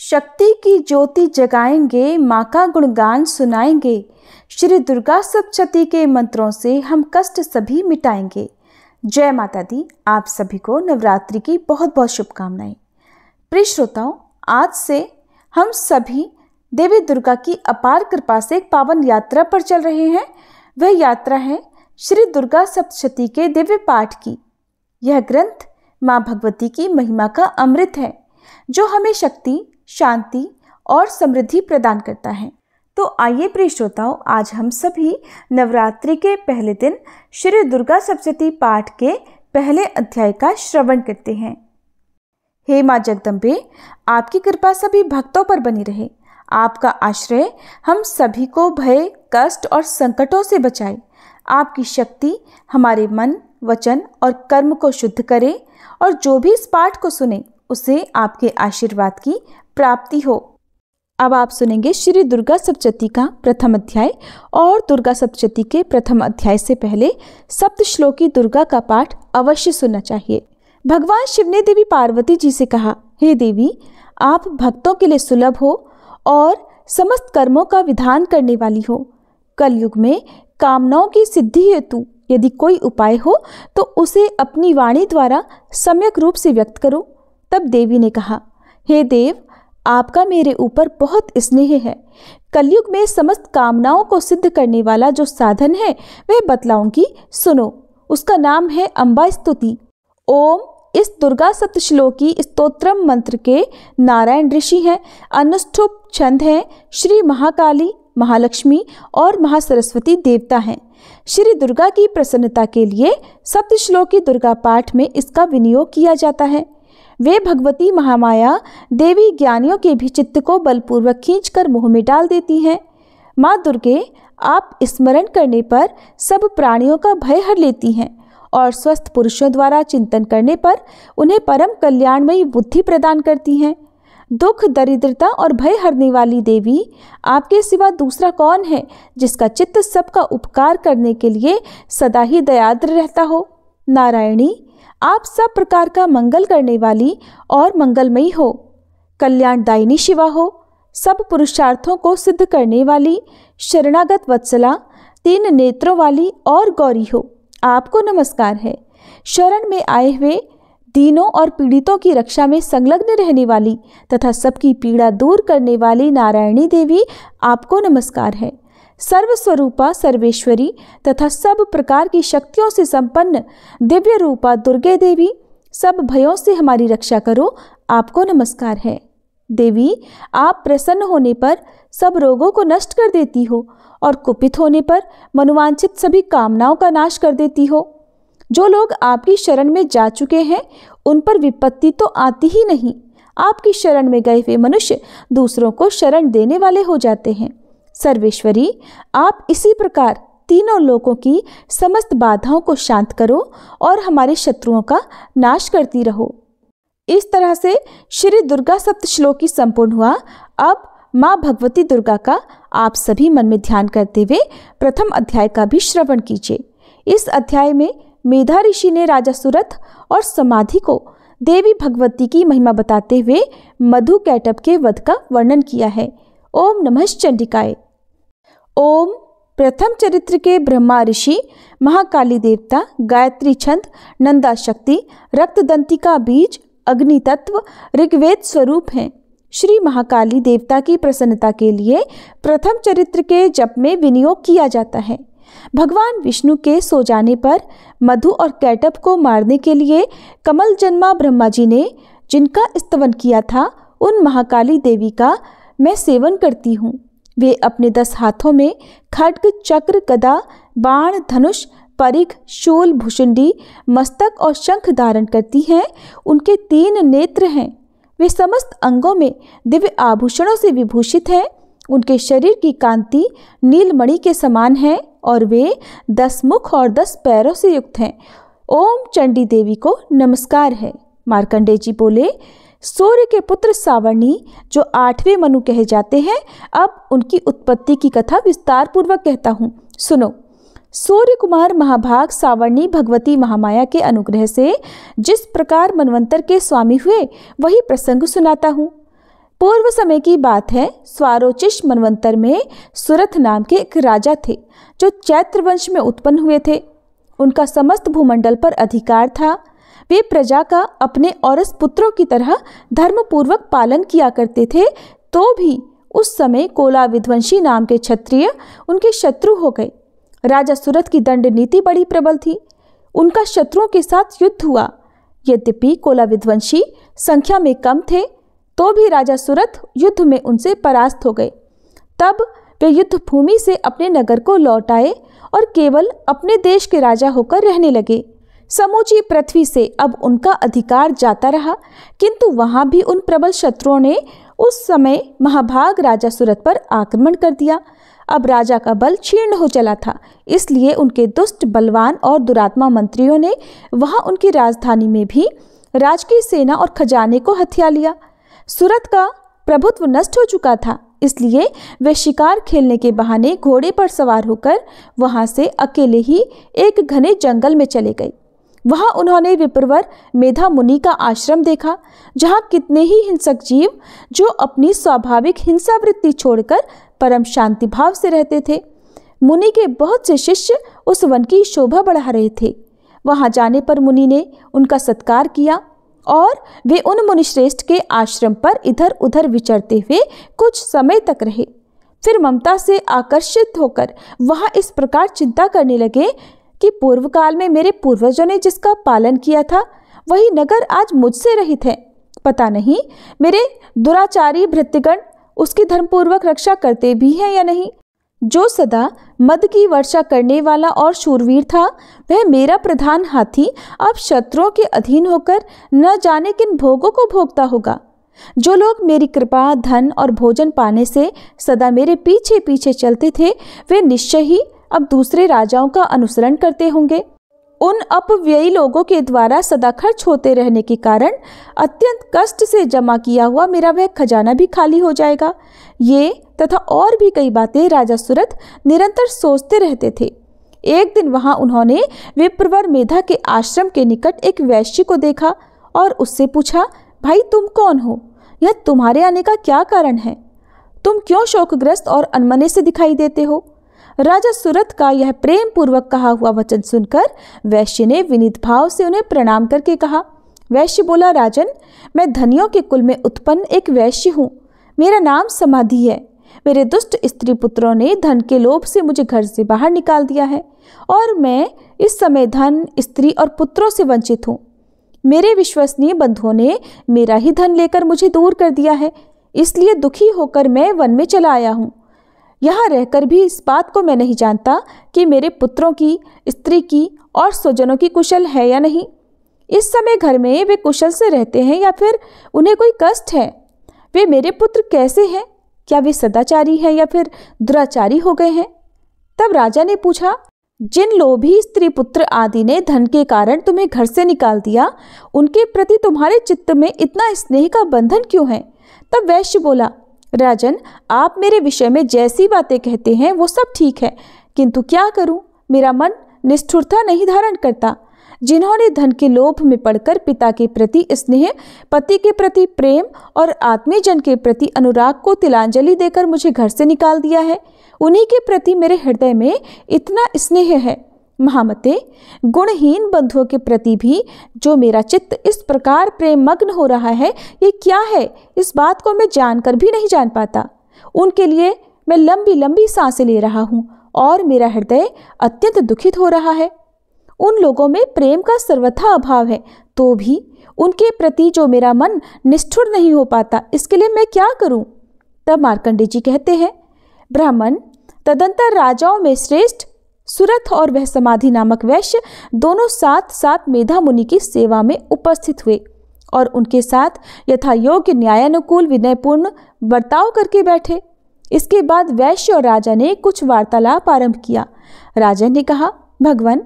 शक्ति की ज्योति जगाएंगे, माँ का गुणगान सुनाएंगे। श्री दुर्गा सप्तशती के मंत्रों से हम कष्ट सभी मिटाएंगे। जय माता दी। आप सभी को नवरात्रि की बहुत बहुत शुभकामनाएं। प्रिय श्रोताओं, आज से हम सभी देवी दुर्गा की अपार कृपा से एक पावन यात्रा पर चल रहे हैं। वह यात्रा है श्री दुर्गा सप्तशती के दिव्य पाठ की। यह ग्रंथ माँ भगवती की महिमा का अमृत है, जो हमें शक्ति, शांति और समृद्धि प्रदान करता है। तो आइए प्रिय श्रोताओं, आज हम सभी नवरात्रि के पहले दिन श्री दुर्गा सप्तशती पाठ के पहले अध्याय का श्रवण करते हैं। हे माँ जगदम्बे, आपकी कृपा सभी भक्तों पर बनी रहे। आपका आश्रय हम सभी को भय, कष्ट और संकटों से बचाए। आपकी शक्ति हमारे मन, वचन और कर्म को शुद्ध करे और जो भी इस पाठ को सुने उसे आपके आशीर्वाद की प्राप्ति हो। अब आप सुनेंगे श्री दुर्गा सप्तशती का प्रथम अध्याय। और दुर्गा सप्तशती के प्रथम अध्याय से पहले सप्तश्लोकी दुर्गा का पाठ अवश्य सुनना चाहिए। भगवान शिव ने देवी पार्वती जी से कहा, हे देवी, आप भक्तों के लिए सुलभ हो और समस्त कर्मों का विधान करने वाली हो। कलयुग में कामनाओं की सिद्धि हेतु यदि कोई उपाय हो तो उसे अपनी वाणी द्वारा सम्यक रूप से व्यक्त करो। तब देवी ने कहा, हे देव, आपका मेरे ऊपर बहुत स्नेह है। कलयुग में समस्त कामनाओं को सिद्ध करने वाला जो साधन है वह बतलाऊंगी, सुनो। उसका नाम है अम्बा स्तुति। ओम इस दुर्गा सप्तश्लोकी स्तोत्रम मंत्र के नारायण ऋषि हैं। अनुष्ठुप छंद हैं श्री महाकाली, महालक्ष्मी और महासरस्वती देवता हैं। श्री दुर्गा की प्रसन्नता के लिए सप्तश्लोकी दुर्गा पाठ में इसका विनियोग किया जाता है। वे भगवती महामाया देवी ज्ञानियों के भी चित्त को बलपूर्वक खींचकर मुंह में डाल देती हैं। माँ दुर्गे, आप स्मरण करने पर सब प्राणियों का भय हर लेती हैं और स्वस्थ पुरुषों द्वारा चिंतन करने पर उन्हें परम कल्याणमयी बुद्धि प्रदान करती हैं। दुख, दरिद्रता और भय हरने वाली देवी, आपके सिवा दूसरा कौन है जिसका चित्त सबका उपकार करने के लिए सदा ही दयाद्र रहता हो। नारायणी, आप सब प्रकार का मंगल करने वाली और मंगलमयी हो। कल्याणदायिनी शिवा हो। सब पुरुषार्थों को सिद्ध करने वाली, शरणागत वत्सला, 3 नेत्रों वाली और गौरी हो। आपको नमस्कार है। शरण में आए हुए दीनों और पीड़ितों की रक्षा में संलग्न रहने वाली तथा सबकी पीड़ा दूर करने वाली नारायणी देवी, आपको नमस्कार है। सर्वस्वरूपा सर्वेश्वरी तथा सब प्रकार की शक्तियों से संपन्न दिव्य रूपा दुर्गे देवी, सब भयों से हमारी रक्षा करो, आपको नमस्कार है। देवी, आप प्रसन्न होने पर सब रोगों को नष्ट कर देती हो और कुपित होने पर मनोवांछित सभी कामनाओं का नाश कर देती हो। जो लोग आपकी शरण में जा चुके हैं उन पर विपत्ति तो आती ही नहीं। आपकी शरण में गए हुए मनुष्य दूसरों को शरण देने वाले हो जाते हैं। सर्वेश्वरी, आप इसी प्रकार तीनों लोकों की समस्त बाधाओं को शांत करो और हमारे शत्रुओं का नाश करती रहो। इस तरह से श्री दुर्गा सप्तश्लोकी संपूर्ण हुआ। अब माँ भगवती दुर्गा का आप सभी मन में ध्यान करते हुए प्रथम अध्याय का भी श्रवण कीजिए। इस अध्याय में मेधा ऋषि ने राजा सुरथ और समाधि को देवी भगवती की महिमा बताते हुए मधु कैटभ के वध का वर्णन किया है। ओम नमः चंडिकाय। ओम प्रथम चरित्र के ब्रह्मा ऋषि, महाकाली देवता, गायत्री छंद, नंदा शक्ति, रक्तदंतिका बीज, अग्नि तत्व, ऋग्वेद स्वरूप हैं। श्री महाकाली देवता की प्रसन्नता के लिए प्रथम चरित्र के जप में विनियोग किया जाता है। भगवान विष्णु के सो जाने पर मधु और कैटभ को मारने के लिए कमल जन्मा ब्रह्मा जी ने जिनका स्तवन किया था, उन महाकाली देवी का मैं सेवन करती हूँ। वे अपने 10 हाथों में खड्ग, चक्र, गदा, बाण, धनुष, परिघ, शूल, भुषुंडी, मस्तक और शंख धारण करती हैं। उनके 3 नेत्र हैं। वे समस्त अंगों में दिव्य आभूषणों से विभूषित हैं। उनके शरीर की कांति नीलमणि के समान है और वे 10 मुख और 10 पैरों से युक्त हैं। ओम चंडी देवी को नमस्कार है। मार्कंडेय जी बोले, सूर्य के पुत्र सावर्णी जो 8वें मनु कहे जाते हैं, अब उनकी उत्पत्ति की कथा विस्तार पूर्वक कहता हूँ, सुनो। सूर्य कुमार महाभाग सावर्णी भगवती महामाया के अनुग्रह से जिस प्रकार मनवंतर के स्वामी हुए वही प्रसंग सुनाता हूँ। पूर्व समय की बात है। स्वारोचिष मनवंतर में सुरथ नाम के एक राजा थे जो चैत्र वंश में उत्पन्न हुए थे। उनका समस्त भूमंडल पर अधिकार था। वे प्रजा का अपने औरस पुत्रों की तरह धर्मपूर्वक पालन किया करते थे। तो भी उस समय कोला विध्वंसी नाम के क्षत्रिय उनके शत्रु हो गए। राजा सुरथ की दंड नीति बड़ी प्रबल थी। उनका शत्रुओं के साथ युद्ध हुआ। यद्यपि कोला विध्वंसी संख्या में कम थे तो भी राजा सुरथ युद्ध में उनसे परास्त हो गए। तब वे युद्ध भूमि से अपने नगर को लौट आए और केवल अपने देश के राजा होकर रहने लगे। समूची पृथ्वी से अब उनका अधिकार जाता रहा, किंतु वहां भी उन प्रबल शत्रुओं ने उस समय महाभाग राजा सुरथ पर आक्रमण कर दिया। अब राजा का बल क्षीण हो चला था, इसलिए उनके दुष्ट, बलवान और दुरात्मा मंत्रियों ने वहां उनकी राजधानी में भी राजकीय सेना और खजाने को हथिया लिया। सुरथ का प्रभुत्व नष्ट हो चुका था, इसलिए वे शिकार खेलने के बहाने घोड़े पर सवार होकर वहां से अकेले ही एक घने जंगल में चले गए। वहां उन्होंने विप्रवर मेधा मुनि का आश्रम देखा, जहां कितने ही हिंसक जीव जो अपनी स्वाभाविक हिंसा वृत्ति छोड़कर परम शांति भाव से रहते थे। मुनि के बहुत से शिष्य उस वन की शोभा बढ़ा रहे थे। वहां जाने पर मुनि ने उनका सत्कार किया और वे उन मुनिश्रेष्ठ के आश्रम पर इधर उधर विचरते हुए कुछ समय तक रहे। फिर ममता से आकर्षित होकर वहां इस प्रकार चिंता करने लगे कि पूर्व काल में मेरे पूर्वजों ने जिसका पालन किया था वही नगर आज मुझसे रहित है। पता नहीं मेरे दुराचारी भृत्यगण उसकी धर्मपूर्वक रक्षा करते भी हैं या नहीं। जो सदा मद की वर्षा करने वाला और शूरवीर था, वह मेरा प्रधान हाथी अब शत्रुओं के अधीन होकर न जाने किन भोगों को भोगता होगा। जो लोग मेरी कृपा, धन और भोजन पाने से सदा मेरे पीछे पीछे चलते थे, वे निश्चय ही अब दूसरे राजाओं का अनुसरण करते होंगे। उन अपव्ययी लोगों के द्वारा सदा खर्च होते रहने के कारण अत्यंत कष्ट से जमा किया हुआ मेरा वह खजाना भी खाली हो जाएगा। ये तथा और भी कई बातें राजा सुरथ निरंतर सोचते रहते थे। एक दिन वहां उन्होंने विप्रवर मेधा के आश्रम के निकट एक वैश्य को देखा और उससे पूछा, भाई तुम कौन हो? यह तुम्हारे आने का क्या कारण है? तुम क्यों शोकग्रस्त और अनमने से दिखाई देते हो? राजा सुरथ का यह प्रेम पूर्वक कहा हुआ वचन सुनकर वैश्य ने विनीत भाव से उन्हें प्रणाम करके कहा। वैश्य बोला, राजन, मैं धनियों के कुल में उत्पन्न एक वैश्य हूँ। मेरा नाम समाधि है। मेरे दुष्ट स्त्री पुत्रों ने धन के लोभ से मुझे घर से बाहर निकाल दिया है और मैं इस समय धन, स्त्री और पुत्रों से वंचित हूँ। मेरे विश्वसनीय बंधुओं ने मेरा ही धन लेकर मुझे दूर कर दिया है, इसलिए दुखी होकर मैं वन में चला आया हूँ। यहाँ रहकर भी इस बात को मैं नहीं जानता कि मेरे पुत्रों की, स्त्री की और स्वजनों की कुशल है या नहीं। इस समय घर में वे कुशल से रहते हैं या फिर उन्हें कोई कष्ट है? वे मेरे पुत्र कैसे हैं? क्या वे सदाचारी हैं या फिर दुराचारी हो गए हैं? तब राजा ने पूछा, जिन लोभी स्त्री पुत्र आदि ने धन के कारण तुम्हें घर से निकाल दिया, उनके प्रति तुम्हारे चित्त में इतना स्नेह का बंधन क्यों है? तब वैश्य बोला, राजन, आप मेरे विषय में जैसी बातें कहते हैं वो सब ठीक है, किंतु क्या करूं, मेरा मन निष्ठुरता नहीं धारण करता। जिन्होंने धन के लोभ में पड़कर पिता के प्रति स्नेह, पति के प्रति प्रेम और आत्मीयजन के प्रति अनुराग को तिलांजलि देकर मुझे घर से निकाल दिया है, उन्हीं के प्रति मेरे हृदय में इतना स्नेह है। महामते, गुणहीन बंधुओं के प्रति भी जो मेरा चित्त इस प्रकार प्रेम मग्न हो रहा है, ये क्या है? इस बात को मैं जानकर भी नहीं जान पाता। उनके लिए मैं लंबी लंबी सांसें ले रहा हूँ और मेरा हृदय अत्यंत दुखित हो रहा है। उन लोगों में प्रेम का सर्वथा अभाव है, तो भी उनके प्रति जो मेरा मन निष्ठुर नहीं हो पाता, इसके लिए मैं क्या करूं? तब मार्कंडेय जी कहते हैं, ब्राह्मण, तदंतर राजाओं में श्रेष्ठ सुरथ और वह समाधि नामक वैश्य दोनों साथ साथ मेधा मुनि की सेवा में उपस्थित हुए और उनके साथ यथा योग्य न्यायानुकूल विनयपूर्ण बर्ताव करके बैठे। इसके बाद वैश्य और राजा ने कुछ वार्तालाप आरंभ किया। राजा ने कहा, भगवान,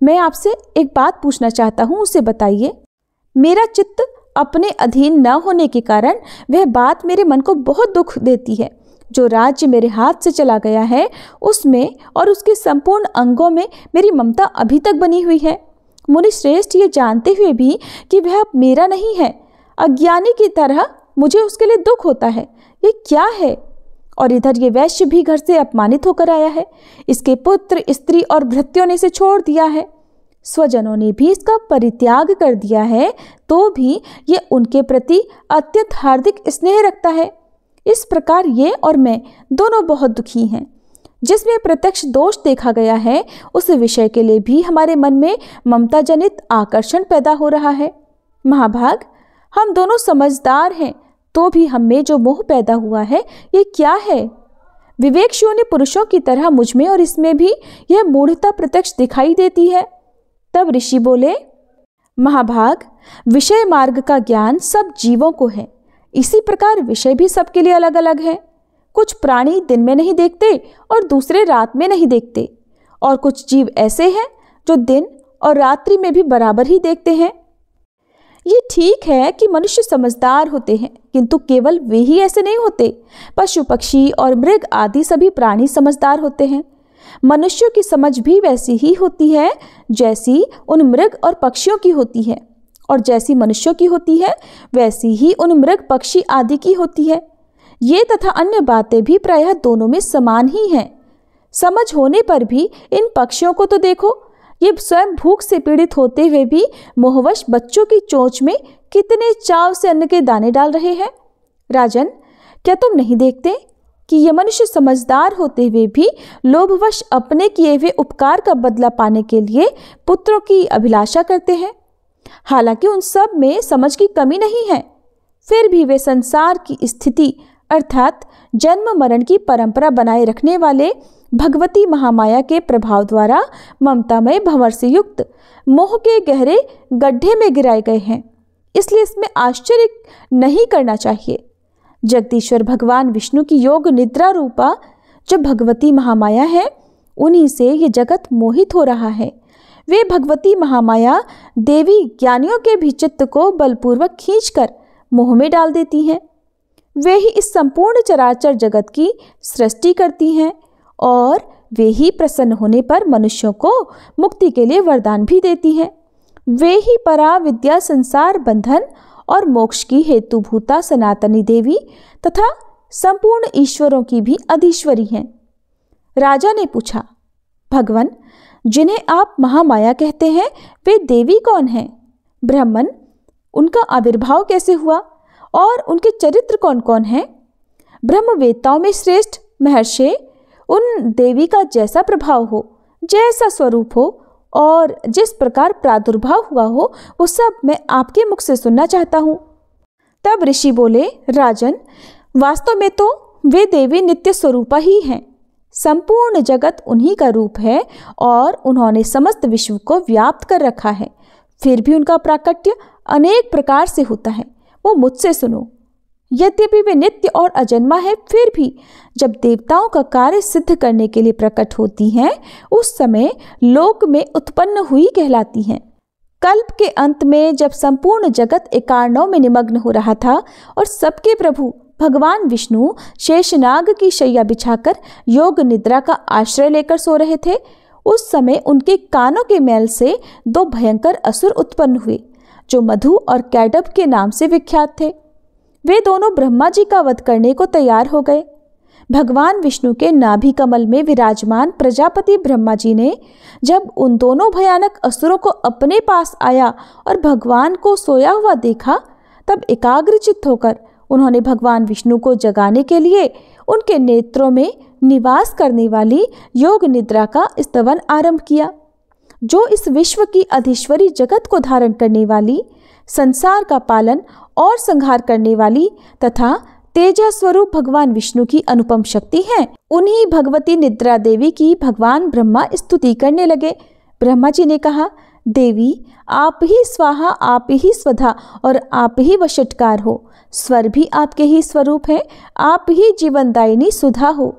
मैं आपसे एक बात पूछना चाहता हूँ, उसे बताइए। मेरा चित्त अपने अधीन न होने के कारण वह बात मेरे मन को बहुत दुख देती है। जो राज्य मेरे हाथ से चला गया है, उसमें और उसके संपूर्ण अंगों में मेरी ममता अभी तक बनी हुई है। मुनि श्रेष्ठ ये जानते हुए भी कि वह अब मेरा नहीं है, अज्ञानी की तरह मुझे उसके लिए दुख होता है। ये क्या है? और इधर ये वैश्य भी घर से अपमानित होकर आया है। इसके पुत्र, स्त्री और भृत्यों ने इसे छोड़ दिया है। स्वजनों ने भी इसका परित्याग कर दिया है, तो भी ये उनके प्रति अत्यंत हार्दिक स्नेह रखता है। इस प्रकार ये और मैं दोनों बहुत दुखी हैं। जिसमें प्रत्यक्ष दोष देखा गया है, उस विषय के लिए भी हमारे मन में ममता जनित आकर्षण पैदा हो रहा है। महाभाग, हम दोनों समझदार हैं, तो भी हम में जो मोह पैदा हुआ है, ये क्या है? विवेक शून्य पुरुषों की तरह मुझ में और इसमें भी यह मूढ़ता प्रत्यक्ष दिखाई देती है। तब ऋषि बोले, महाभाग, विषय मार्ग का ज्ञान सब जीवों को है। इसी प्रकार विषय भी सबके लिए अलग अलग है। कुछ प्राणी दिन में नहीं देखते और दूसरे रात में नहीं देखते, और कुछ जीव ऐसे हैं जो दिन और रात्रि में भी बराबर ही देखते हैं। ये ठीक है कि मनुष्य समझदार होते हैं, किंतु केवल वे ही ऐसे नहीं होते। पशु, पक्षी और मृग आदि सभी प्राणी समझदार होते हैं। मनुष्यों की समझ भी वैसी ही होती है जैसी उन मृग और पक्षियों की होती है, और जैसी मनुष्यों की होती है वैसी ही उन मृग, पक्षी आदि की होती है। ये तथा अन्य बातें भी प्रायः दोनों में समान ही हैं। समझ होने पर भी इन पक्षियों को तो देखो, ये स्वयं भूख से पीड़ित होते हुए भी मोहवश बच्चों की चोंच में कितने चाव से अन्न के दाने डाल रहे हैं। राजन, क्या तुम नहीं देखते कि ये मनुष्य समझदार होते हुए भी लोभवश अपने किए हुए उपकार का बदला पाने के लिए पुत्रों की अभिलाषा करते हैं? हालांकि उन सब में समझ की कमी नहीं है, फिर भी वे संसार की स्थिति अर्थात जन्म मरण की परंपरा बनाए रखने वाले भगवती महामाया के प्रभाव द्वारा ममतामय भंवर से युक्त मोह के गहरे गड्ढे में गिराए गए हैं। इसलिए इसमें आश्चर्य नहीं करना चाहिए। जगदीश्वर भगवान विष्णु की योग निद्रा रूपा जो भगवती महामाया है, उन्हीं से ये जगत मोहित हो रहा है। वे भगवती महामाया देवी ज्ञानियों के भी चित्त को बलपूर्वक खींचकर मोह में डाल देती हैं। वे ही इस संपूर्ण चराचर जगत की सृष्टि करती हैं, और वे ही प्रसन्न होने पर मनुष्यों को मुक्ति के लिए वरदान भी देती हैं। वे ही परा विद्या, संसार बंधन और मोक्ष की हेतुभूता सनातनी देवी तथा संपूर्ण ईश्वरों की भी अधीश्वरी हैं। राजा ने पूछा, भगवन, जिन्हें आप महामाया कहते हैं, वे देवी कौन हैं? ब्राह्मण, उनका आविर्भाव कैसे हुआ और उनके चरित्र कौन कौन हैं? ब्रह्मवेत्ताओं में श्रेष्ठ महर्षि, उन देवी का जैसा प्रभाव हो, जैसा स्वरूप हो और जिस प्रकार प्रादुर्भाव हुआ हो, वो सब मैं आपके मुख से सुनना चाहता हूँ। तब ऋषि बोले, राजन, वास्तव में तो वे देवी नित्य स्वरूपा ही हैं। संपूर्ण जगत उन्हीं का रूप है और उन्होंने समस्त विश्व को व्याप्त कर रखा है। फिर भी उनका प्राकट्य अनेक प्रकार से होता है। वो मुझसे सुनो। यद्यपि वे नित्य और अजन्मा है, फिर भी जब देवताओं का कार्य सिद्ध करने के लिए प्रकट होती हैं, उस समय लोक में उत्पन्न हुई कहलाती हैं। कल्प के अंत में जब संपूर्ण जगत एकार्णव में निमग्न हो रहा था और सबके प्रभु भगवान विष्णु शेषनाग की शैया बिछाकर योग निद्रा का आश्रय लेकर सो रहे थे, उस समय उनके कानों के मैल से दो भयंकर असुर उत्पन्न हुए, जो मधु और कैडभ के नाम से विख्यात थे। वे दोनों ब्रह्मा जी का वध करने को तैयार हो गए। भगवान विष्णु के नाभि कमल में विराजमान प्रजापति ब्रह्मा जी ने जब उन दोनों भयानक असुरों को अपने पास आया और भगवान को सोया हुआ देखा, तब एकाग्रचित्त होकर उन्होंने भगवान विष्णु को जगाने के लिए उनके नेत्रों में निवास करने वाली योग निद्रा का स्तवन आरंभ किया, जो इस विश्व की अधीश्वरी जगत को धारण करने वाली, संसार का पालन और संहार करने वाली तथा तेजा स्वरूप भगवान विष्णु की अनुपम शक्ति है। उन्हीं भगवती निद्रा देवी की भगवान ब्रह्मा स्तुति करने लगे। ब्रह्मा जी ने कहा, देवी, आप ही स्वाहा, आप ही स्वधा और आप ही वशटकार हो। स्वर भी आपके ही स्वरूप है, आप ही जीवनदायिनी सुधा हो।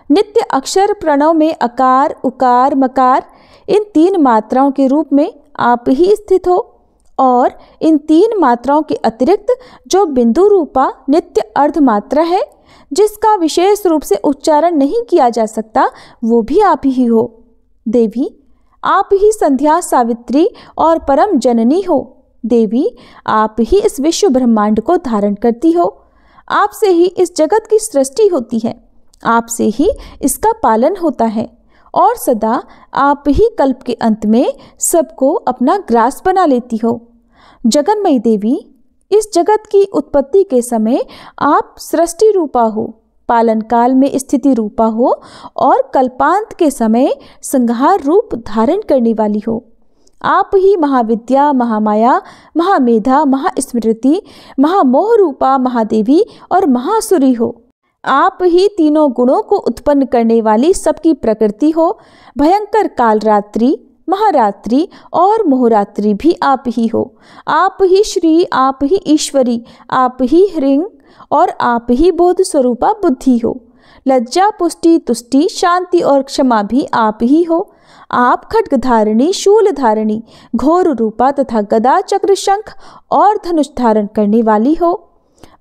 नित्य अक्षर प्रणव में अकार, उकार, मकार, इन तीन मात्राओं के रूप में आप ही स्थित हो, और इन तीन मात्राओं के अतिरिक्त जो बिंदु रूपा नित्य अर्ध मात्रा है, जिसका विशेष रूप से उच्चारण नहीं किया जा सकता, वो भी आप ही हो। देवी, आप ही संध्या, सावित्री और परम जननी हो। देवी, आप ही इस विश्व ब्रह्मांड को धारण करती हो। आपसे ही इस जगत की सृष्टि होती है, आपसे ही इसका पालन होता है और सदा आप ही कल्प के अंत में सबको अपना ग्रास बना लेती हो। जगन्मयी देवी, इस जगत की उत्पत्ति के समय आप सृष्टि रूपा हो, पालन काल में स्थिति रूपा हो और कल्पांत के समय संहार रूप धारण करने वाली हो। आप ही महाविद्या, महामाया, महामेधा, महास्मृति, महामोह रूपा महादेवी और महासुरी हो। आप ही तीनों गुणों को उत्पन्न करने वाली सबकी प्रकृति हो। भयंकर कालरात्रि, महारात्रि और मोहरात्रि भी आप ही हो। आप ही श्री, आप ही ईश्वरी, आप ही ह्रीं और आप ही बोध स्वरूपा बुद्धि हो। लज्जा, पुष्टि, तुष्टि, शांति और क्षमा भी आप ही हो। आप खड्ग धारिणी, शूल धारिणी, घोर रूपा तथा गदा, चक्र, शंख और धनुष धारण करने वाली हो।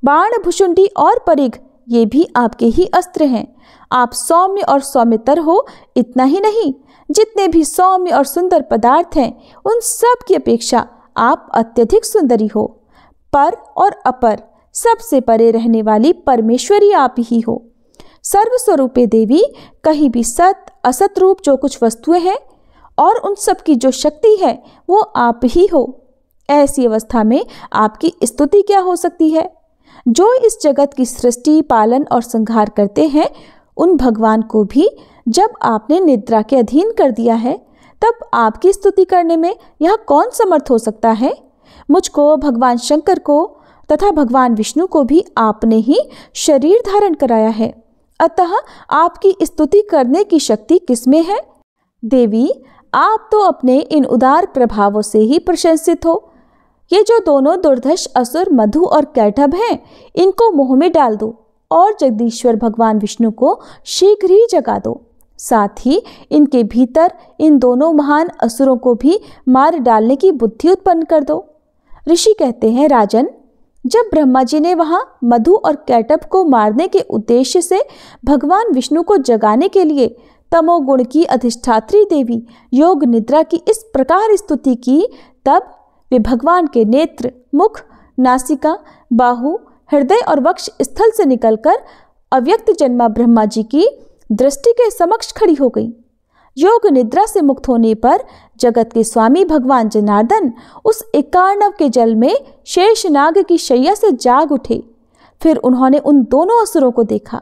बाण, भुषुंडी और परिघ ये भी आपके ही अस्त्र हैं। आप सौम्य और सौम्यतर हो। इतना ही नहीं, जितने भी सौम्य और सुंदर पदार्थ हैं उन सब की अपेक्षा आप अत्यधिक सुंदरी हो। पर और अपर सबसे परे रहने वाली परमेश्वरी आप ही हो। सर्वस्वरूपे देवी, कहीं भी सत असत रूप जो कुछ वस्तुएं हैं और उन सब की जो शक्ति है वो आप ही हो। ऐसी अवस्था में आपकी स्तुति क्या हो सकती है? जो इस जगत की सृष्टि, पालन और संहार करते हैं, उन भगवान को भी जब आपने निद्रा के अधीन कर दिया है, तब आपकी स्तुति करने में यह कौन समर्थ हो सकता है? मुझको, भगवान शंकर को तथा भगवान विष्णु को भी आपने ही शरीर धारण कराया है, अतः आपकी स्तुति करने की शक्ति किसमें है? देवी, आप तो अपने इन उदार प्रभावों से ही प्रशंसित हो। ये जो दोनों दुर्धर्ष असुर मधु और कैटभ हैं, इनको मुंह में डाल दो और जगदीश्वर भगवान विष्णु को शीघ्र ही जगा दो। साथ ही इनके भीतर इन दोनों महान असुरों को भी मार डालने की बुद्धि उत्पन्न कर दो। ऋषि कहते हैं, राजन, जब ब्रह्मा जी ने वहां मधु और कैटभ को मारने के उद्देश्य से भगवान विष्णु को जगाने के लिए तमोगुण की अधिष्ठात्री देवी योग निद्रा की इस प्रकार स्तुति की, तब वे भगवान के नेत्र, मुख, नासिका, बाहु, हृदय और वक्ष स्थल से निकलकर अव्यक्त जन्मा ब्रह्मा जी की दृष्टि के समक्ष खड़ी हो गई। योग निद्रा से मुक्त होने पर जगत के स्वामी भगवान जनार्दन उस एकार्णव के जल में शेषनाग की शैया से जाग उठे। फिर उन्होंने उन दोनों असुरों को देखा।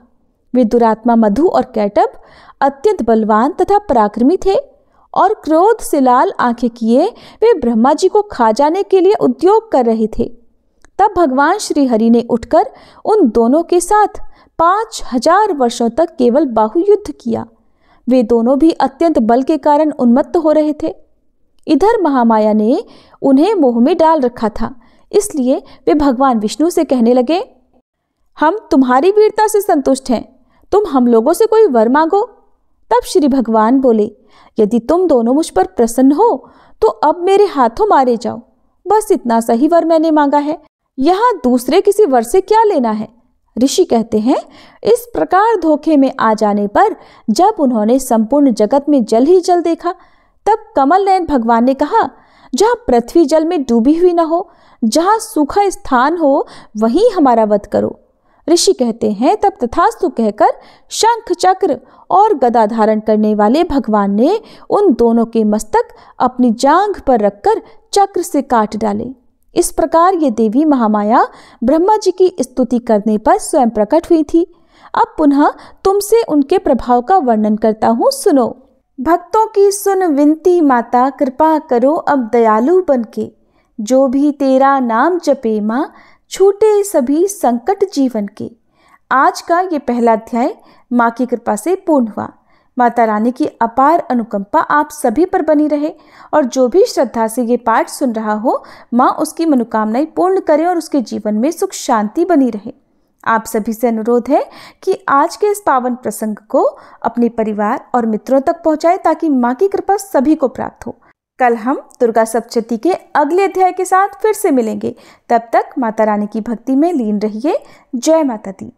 वे दुरात्मा मधु और कैटभ अत्यंत बलवान तथा पराक्रमी थे और क्रोध से लाल आंखें किए वे ब्रह्मा जी को खा जाने के लिए उद्योग कर रहे थे। तब भगवान श्री हरि ने उठकर उन दोनों के साथ 5000 वर्षों तक केवल बाहु युद्ध किया। वे दोनों भी अत्यंत बल के कारण उन्मत्त हो रहे थे। इधर महामाया ने उन्हें मोह में डाल रखा था, इसलिए वे भगवान विष्णु से कहने लगे, हम तुम्हारी वीरता से संतुष्ट हैं, तुम हम लोगों से कोई वर मांगो। तब श्री भगवान बोले, यदि तुम दोनों मुझ पर प्रसन्न हो तो अब मेरे हाथों मारे जाओ। बस इतना सा ही वर मैंने मांगा है, यहाँ दूसरे किसी वर से क्या लेना है। ऋषि कहते हैं, इस प्रकार धोखे में आ जाने पर जब उन्होंने संपूर्ण जगत में जल ही जल देखा, तब कमल नयन भगवान ने कहा, जहाँ पृथ्वी जल में डूबी हुई न हो, जहाँ सूखा स्थान हो, वहीं हमारा वध करो। ऋषि कहते हैं, तब तथास्तु कहकर शंख, चक्र और गदा धारण करने वाले भगवान ने उन दोनों के मस्तक अपनी जांघ पर रखकर चक्र से काट डाले। इस प्रकार ये देवी महामाया ब्रह्मा जी की स्तुति करने पर स्वयं प्रकट हुई थी। अब पुनः तुमसे उनके प्रभाव का वर्णन करता हूँ, सुनो। भक्तों की सुन विनती माता, कृपा करो अब दयालु बनके। जो भी तेरा नाम जपे माँ, छूटे सभी संकट जीवन के। आज का ये पहला अध्याय माँ की कृपा से पूर्ण हुआ। माता रानी की अपार अनुकंपा आप सभी पर बनी रहे और जो भी श्रद्धा से ये पाठ सुन रहा हो, माँ उसकी मनोकामनाएं पूर्ण करे और उसके जीवन में सुख शांति बनी रहे। आप सभी से अनुरोध है कि आज के इस पावन प्रसंग को अपने परिवार और मित्रों तक पहुंचाएं ताकि माँ की कृपा सभी को प्राप्त हो। कल हम दुर्गा सप्तशती के अगले अध्याय के साथ फिर से मिलेंगे। तब तक माता रानी की भक्ति में लीन रहिए। जय माता दी।